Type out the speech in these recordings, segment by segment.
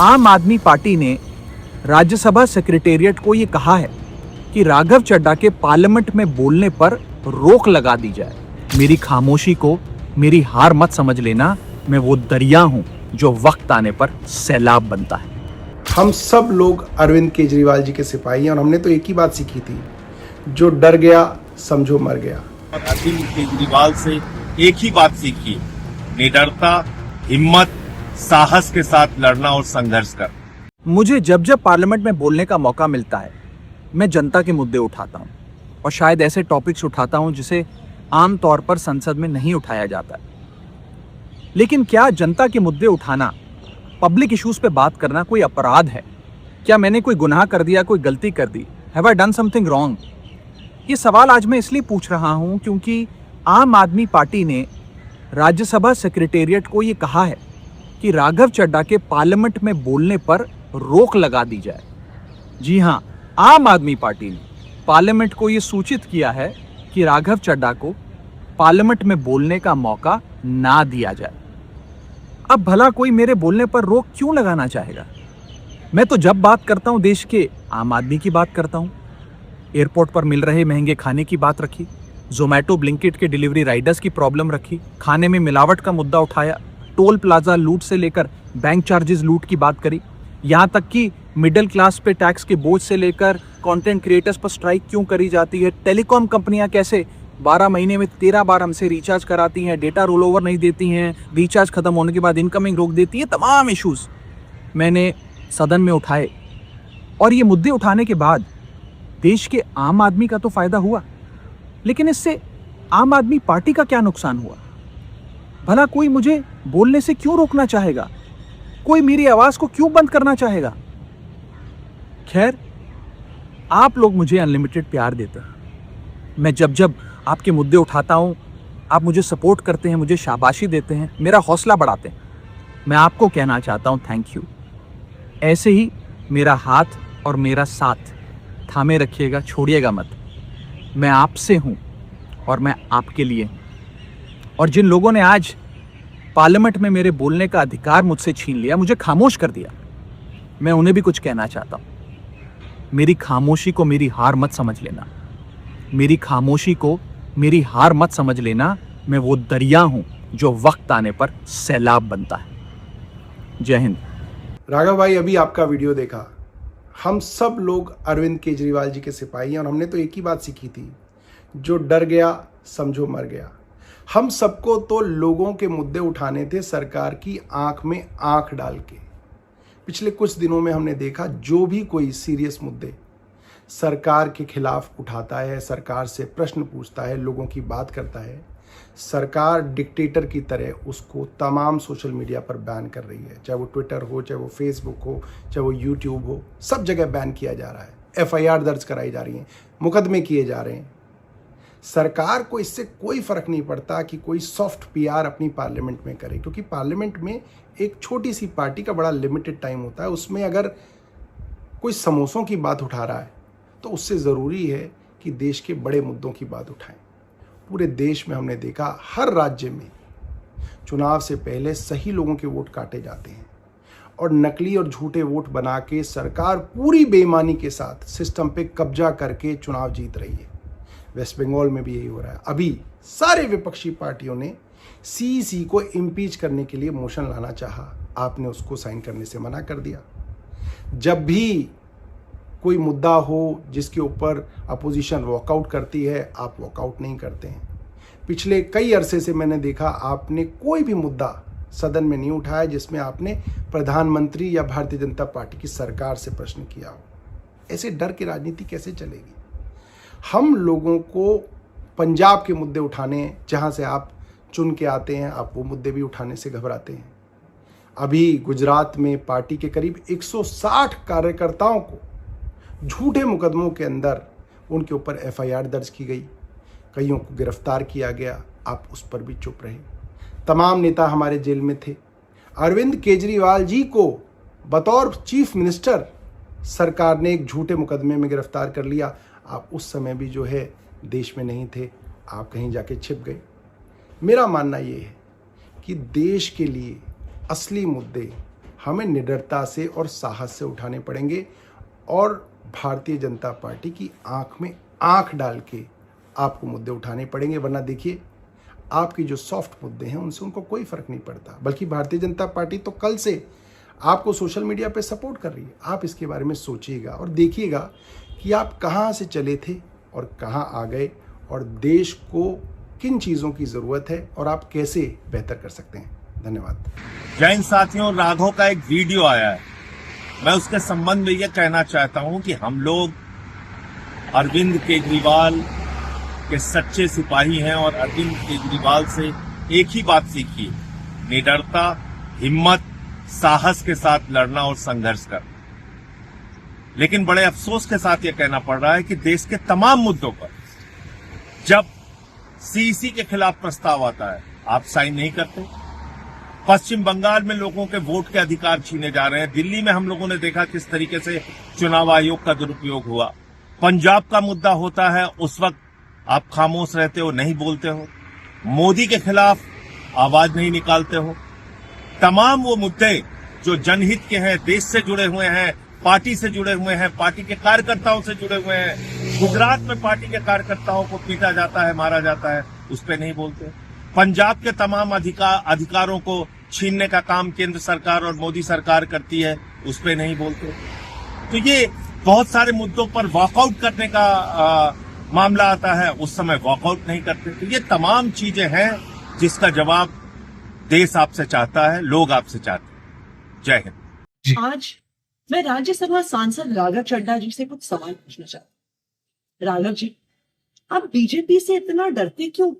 आम आदमी पार्टी ने राज्यसभा सेक्रेटेरिएट को ये कहा है कि राघव चड्ढा के पार्लियामेंट में बोलने पर रोक लगा दी जाए। मेरी खामोशी को मेरी हार मत समझ लेना, मैं वो दरिया हूं जो वक्त आने पर सैलाब बनता है। हम सब लोग अरविंद केजरीवाल जी के सिपाही हैं और हमने तो एक ही बात सीखी थी, जो डर गया समझो मर गया। अरविंद केजरीवाल से एक ही बात सीखी, निडरता, हिम्मत, साहस के साथ लड़ना और संघर्ष करना। मुझे जब जब पार्लियामेंट में बोलने का मौका मिलता है, मैं जनता के मुद्दे उठाता हूँ और शायद ऐसे टॉपिक्स उठाता हूँ जिसे आमतौर पर संसद में नहीं उठाया जाता है। लेकिन क्या जनता के मुद्दे उठाना, पब्लिक इश्यूज पे बात करना कोई अपराध है? क्या मैंने कोई गुनाह कर दिया, कोई गलती कर दी? Have I done something wrong? ये सवाल आज मैं इसलिए पूछ रहा हूं क्योंकि आम आदमी पार्टी ने राज्यसभा सेक्रेटेरिएट को ये कहा है कि राघव चड्ढा के पार्लियामेंट में बोलने पर रोक लगा दी जाए। जी हां, आम आदमी पार्टी ने पार्लियामेंट को ये सूचित किया है कि राघव चड्ढा को पार्लियामेंट में बोलने का मौका ना दिया जाए। अब भला कोई मेरे बोलने पर रोक क्यों लगाना चाहेगा? मैं तो जब बात करता हूं देश के आम आदमी की बात करता हूं। एयरपोर्ट पर मिल रहे महंगे खाने की बात रखी, जोमैटो ब्लिंकिट के डिलीवरी राइडर्स की प्रॉब्लम रखी, खाने में मिलावट का मुद्दा उठाया, टोल प्लाजा लूट से लेकर बैंक चार्जेस लूट की बात करी, यहाँ तक कि मिडिल क्लास पे टैक्स के बोझ से लेकर कंटेंट क्रिएटर्स पर स्ट्राइक क्यों करी जाती है, टेलीकॉम कंपनियां कैसे 12 महीने में 13 बार हमसे रिचार्ज कराती हैं, डेटा रोल ओवर नहीं देती हैं, रिचार्ज खत्म होने के बाद इनकमिंग रोक देती है। तमाम इश्यूज मैंने सदन में उठाए और ये मुद्दे उठाने के बाद देश के आम आदमी का तो फायदा हुआ, लेकिन इससे आम आदमी पार्टी का क्या नुकसान हुआ? भला कोई मुझे बोलने से क्यों रोकना चाहेगा? कोई मेरी आवाज को क्यों बंद करना चाहेगा? खैर, आप लोग मुझे अनलिमिटेड प्यार देते हैं। मैं जब जब आपके मुद्दे उठाता हूं, आप मुझे सपोर्ट करते हैं, मुझे शाबाशी देते हैं, मेरा हौसला बढ़ाते हैं। मैं आपको कहना चाहता हूं थैंक यू। ऐसे ही मेरा हाथ और मेरा साथ थामे रखिएगा, छोड़िएगा मत। मैं आपसे हूं और मैं आपके लिए हूं। और जिन लोगों ने आज पार्लियामेंट में मेरे बोलने का अधिकार मुझसे छीन लिया, मुझे खामोश कर दिया, मैं उन्हें भी कुछ कहना चाहता हूं। मेरी खामोशी को मेरी हार मत समझ लेना, मेरी खामोशी को मेरी हार मत समझ लेना, मैं वो दरिया हूं जो वक्त आने पर सैलाब बनता है। जय हिंद। राघव भाई, अभी आपका वीडियो देखा। हम सब लोग अरविंद केजरीवाल जी के सिपाही हैं और हमने तो एक ही बात सीखी थी, जो डर गया समझो मर गया। हम सबको तो लोगों के मुद्दे उठाने थे, सरकार की आंख में आंख डाल के। पिछले कुछ दिनों में हमने देखा, जो भी कोई सीरियस मुद्दे सरकार के खिलाफ उठाता है, सरकार से प्रश्न पूछता है, लोगों की बात करता है, सरकार डिक्टेटर की तरह उसको तमाम सोशल मीडिया पर बैन कर रही है। चाहे वो ट्विटर हो, चाहे वो फेसबुक हो, चाहे वो यूट्यूब हो, सब जगह बैन किया जा रहा है। FIR दर्ज कराई जा रही हैं, मुकदमे किए जा रहे हैं। सरकार को इससे कोई फर्क नहीं पड़ता कि कोई सॉफ्ट PR अपनी पार्लियामेंट में करे, क्योंकि पार्लियामेंट में एक छोटी सी पार्टी का बड़ा लिमिटेड टाइम होता है। उसमें अगर कोई समोसों की बात उठा रहा है तो उससे ज़रूरी है कि देश के बड़े मुद्दों की बात उठाएं। पूरे देश में हमने देखा, हर राज्य में चुनाव से पहले सही लोगों के वोट काटे जाते हैं और नकली और झूठे वोट बना के सरकार पूरी बेईमानी के साथ सिस्टम पे कब्जा करके चुनाव जीत रही है। वेस्ट बंगाल में भी यही हो रहा है। अभी सारे विपक्षी पार्टियों ने CEC को इम्पीच करने के लिए मोशन लाना चाहा, आपने उसको साइन करने से मना कर दिया। जब भी कोई मुद्दा हो जिसके ऊपर अपोजिशन वॉकआउट करती है, आप वॉकआउट नहीं करते हैं। पिछले कई अरसे से मैंने देखा, आपने कोई भी मुद्दा सदन में नहीं उठाया जिसमें आपने प्रधानमंत्री या भारतीय जनता पार्टी की सरकार से प्रश्न किया हो। ऐसे डर की राजनीति कैसे चलेगी? हम लोगों को पंजाब के मुद्दे उठाने हैं, जहां से आप चुन के आते हैं, आप वो मुद्दे भी उठाने से घबराते हैं। अभी गुजरात में पार्टी के करीब 160 कार्यकर्ताओं को झूठे मुकदमों के अंदर उनके ऊपर FIR दर्ज की गई, कईयों को गिरफ्तार किया गया, आप उस पर भी चुप रहे। तमाम नेता हमारे जेल में थे। अरविंद केजरीवाल जी को बतौर चीफ मिनिस्टर सरकार ने एक झूठे मुकदमे में गिरफ्तार कर लिया। आप उस समय भी जो है देश में नहीं थे, आप कहीं जाके छिप गए। मेरा मानना ये है कि देश के लिए असली मुद्दे हमें निडरता से और साहस से उठाने पड़ेंगे और भारतीय जनता पार्टी की आंख में आंख डाल के आपको मुद्दे उठाने पड़ेंगे। वरना देखिए, आपकी जो सॉफ्ट मुद्दे हैं उनसे उनको कोई फर्क नहीं पड़ता, बल्कि भारतीय जनता पार्टी तो कल से आपको सोशल मीडिया पे सपोर्ट कर रही है। आप इसके बारे में सोचिएगा और देखिएगा कि आप कहाँ से चले थे और कहाँ आ गए, और देश को किन चीज़ों की ज़रूरत है और आप कैसे बेहतर कर सकते हैं। धन्यवाद। जय हिंद साथियों, राघव का एक वीडियो आया है। मैं उसके संबंध में यह कहना चाहता हूं कि हम लोग अरविंद केजरीवाल के सच्चे सिपाही हैं और अरविंद केजरीवाल से एक ही बात सीखी है, निडरता, हिम्मत, साहस के साथ लड़ना और संघर्ष करना। लेकिन बड़े अफसोस के साथ यह कहना पड़ रहा है कि देश के तमाम मुद्दों पर जब सीईसी के खिलाफ प्रस्ताव आता है, आप साइन नहीं करते। पश्चिम बंगाल में लोगों के वोट के अधिकार छीने जा रहे हैं। दिल्ली में हम लोगों ने देखा किस तरीके से चुनाव आयोग का दुरुपयोग हुआ। पंजाब का मुद्दा होता है, उस वक्त आप खामोश रहते हो, नहीं बोलते हो। मोदी के खिलाफ आवाज नहीं निकालते हो। तमाम वो मुद्दे जो जनहित के हैं, देश से जुड़े हुए हैं, पार्टी से जुड़े हुए हैं, पार्टी के कार्यकर्ताओं से जुड़े हुए हैं। गुजरात में पार्टी के कार्यकर्ताओं को पीटा जाता है, मारा जाता है, उस पर नहीं बोलते। पंजाब के तमाम अधिकारों को छीनने का काम केंद्र सरकार और मोदी सरकार करती है, उस पर नहीं बोलते। तो ये बहुत सारे मुद्दों पर वॉकआउट करने का मामला आता है, उस समय वॉकआउट नहीं करते। तो ये तमाम चीजें हैं जिसका जवाब देश आपसे चाहता है, लोग आपसे चाहते हैं। जय हिंद। आज मैं राज्यसभा सांसद राघव चड्ढा जी से कुछ सवाल पूछना चाहती हूँ। राघव जी, आप बीजेपी से इतना डरते क्यों?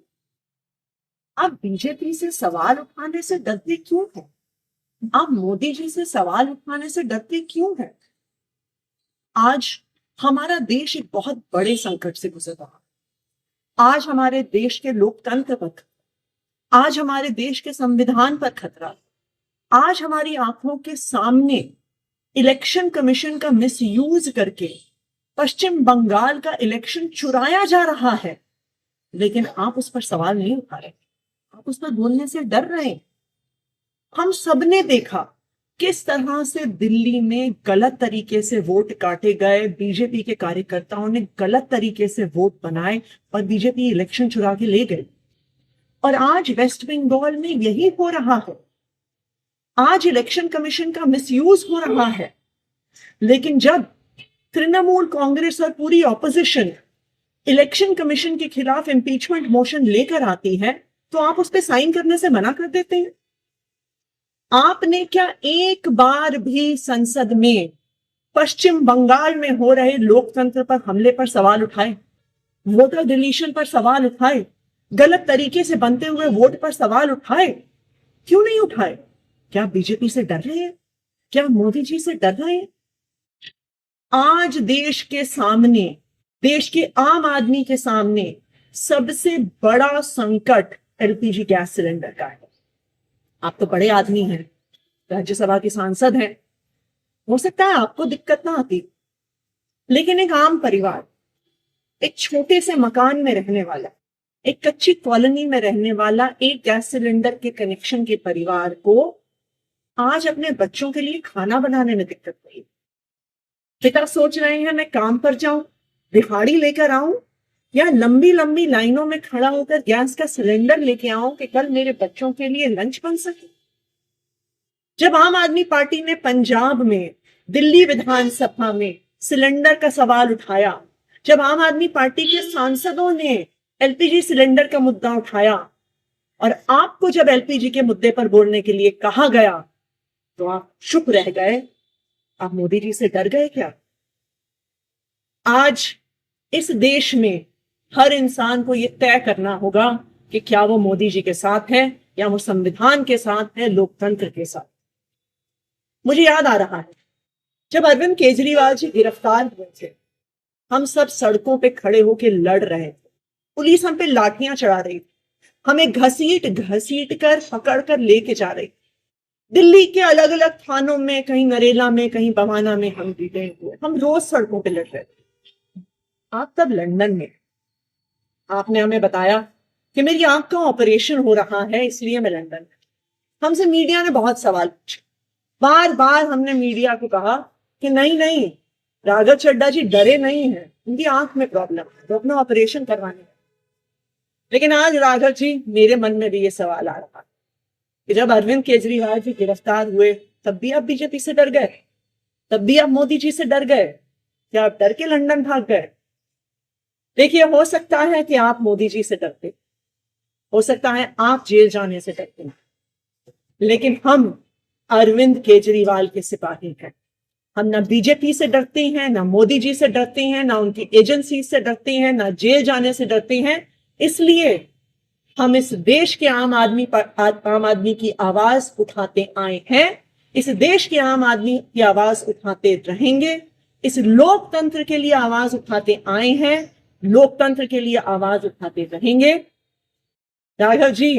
आप बीजेपी से सवाल उठाने से डरते क्यों हैं? आप मोदी जी से सवाल उठाने से डरते क्यों हैं? आज हमारा देश एक बहुत बड़े संकट से गुजर रहा है। आज हमारे देश के लोकतंत्र पर, आज हमारे देश के संविधान पर खतरा। आज हमारी आंखों के सामने इलेक्शन कमीशन का मिसयूज करके पश्चिम बंगाल का इलेक्शन चुराया जा रहा है, लेकिन आप उस पर सवाल नहीं उठा रहे, आप उस पर बोलने से डर रहे हैं। हम सबने देखा किस तरह से दिल्ली में गलत तरीके से वोट काटे गए, बीजेपी के कार्यकर्ताओं ने गलत तरीके से वोट बनाए और बीजेपी इलेक्शन चुरा के ले गई। और आज वेस्ट बंगाल में यही हो रहा है। आज इलेक्शन कमीशन का मिसयूज हो रहा है। लेकिन जब तृणमूल कांग्रेस और पूरी ऑपोजिशन इलेक्शन कमीशन के खिलाफ इंपीचमेंट मोशन लेकर आती है, तो आप उस पर साइन करने से मना कर देते हैं। आपने क्या एक बार भी संसद में पश्चिम बंगाल में हो रहे लोकतंत्र पर हमले पर सवाल उठाए, वोटर डिलीशन पर सवाल उठाए, गलत तरीके से बनते हुए वोट पर सवाल उठाए? क्यों नहीं उठाए? क्या बीजेपी से डर रहे हैं? क्या मोदी जी से डर रहे हैं? आज देश के सामने, देश के आम आदमी के सामने सबसे बड़ा संकट एलपीजी गैस सिलेंडर का है। आप तो बड़े आदमी हैं, राज्यसभा के सांसद हैं, हो सकता है आपको दिक्कत ना आती, लेकिन एक आम परिवार, एक छोटे से मकान में रहने वाला, एक कच्ची कॉलोनी में रहने वाला एक गैस सिलेंडर के कनेक्शन के परिवार को आज अपने बच्चों के लिए खाना बनाने में दिक्कत हुई। पिता सोच रहे हैं मैं काम पर जाऊं, दिहाड़ी लेकर आऊं, या लंबी लंबी लाइनों में खड़ा होकर गैस का सिलेंडर लेके आऊं कि कल मेरे बच्चों के लिए लंच बन सके। जब आम आदमी पार्टी ने पंजाब में, दिल्ली विधानसभा में सिलेंडर का सवाल उठाया, जब आम आदमी पार्टी के सांसदों ने एलपीजी सिलेंडर का मुद्दा उठाया, और आपको जब एलपीजी के मुद्दे पर बोलने के लिए कहा गया, तो आप चुप रह गए। आप मोदी जी से डर गए क्या? आज इस देश में हर इंसान को यह तय करना होगा कि क्या वो मोदी जी के साथ है या वो संविधान के साथ है, लोकतंत्र के साथ। मुझे याद आ रहा है जब अरविंद केजरीवाल जी गिरफ्तार हुए थे, हम सब सड़कों पे खड़े होकर लड़ रहे थे, पुलिस हम पे लाठियां चढ़ा रही थी, हमें घसीट घसीट कर पकड़ कर लेके जा रही थी। दिल्ली के अलग अलग थानों में, कहीं नरेला में, कहीं बवाना में हम जीते हुए, हम रोज सड़कों पे लड़ रहे थे। आप तब लंदन में, आपने हमें बताया कि मेरी आंख का ऑपरेशन हो रहा है, इसलिए मैं लंदन में। हमसे मीडिया ने बहुत सवाल पूछे, बार बार हमने मीडिया को कहा कि नहीं नहीं, राघव चड्ढा जी डरे नहीं हैं, उनकी आंख में प्रॉब्लम है, वो अपना ऑपरेशन करवाने हैं। लेकिन आज राघव जी, मेरे मन में भी ये सवाल आ रहा है कि जब अरविंद केजरीवाल जी गिरफ्तार हुए तब भी आप बीजेपी से डर गए, तब भी आप मोदी जी से डर गए, क्या आप डर के लंदन भाग गए? देखिए, हो सकता है कि आप मोदी जी से डरते, हो सकता है आप जेल जाने से डरते हैं, लेकिन हम अरविंद केजरीवाल के सिपाही हैं। हम ना बीजेपी से डरते हैं, ना मोदी जी से डरते हैं, ना उनकी एजेंसी से डरते हैं, ना जेल जाने से डरते हैं। इसलिए हम इस देश के आम आदमी की आवाज उठाते आए हैं, इस देश के आम आदमी की आवाज उठाते रहेंगे, इस लोकतंत्र के लिए आवाज उठाते आए हैं, लोकतंत्र के लिए आवाज उठाते रहेंगे। राघव जी,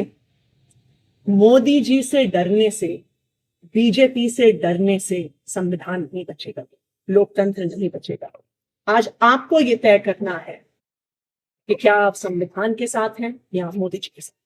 मोदी जी से डरने से, बीजेपी से डरने से संविधान नहीं बचेगा, लोकतंत्र नहीं बचेगा। आज आपको यह तय करना है कि क्या आप संविधान के साथ हैं या मोदी जी के साथ।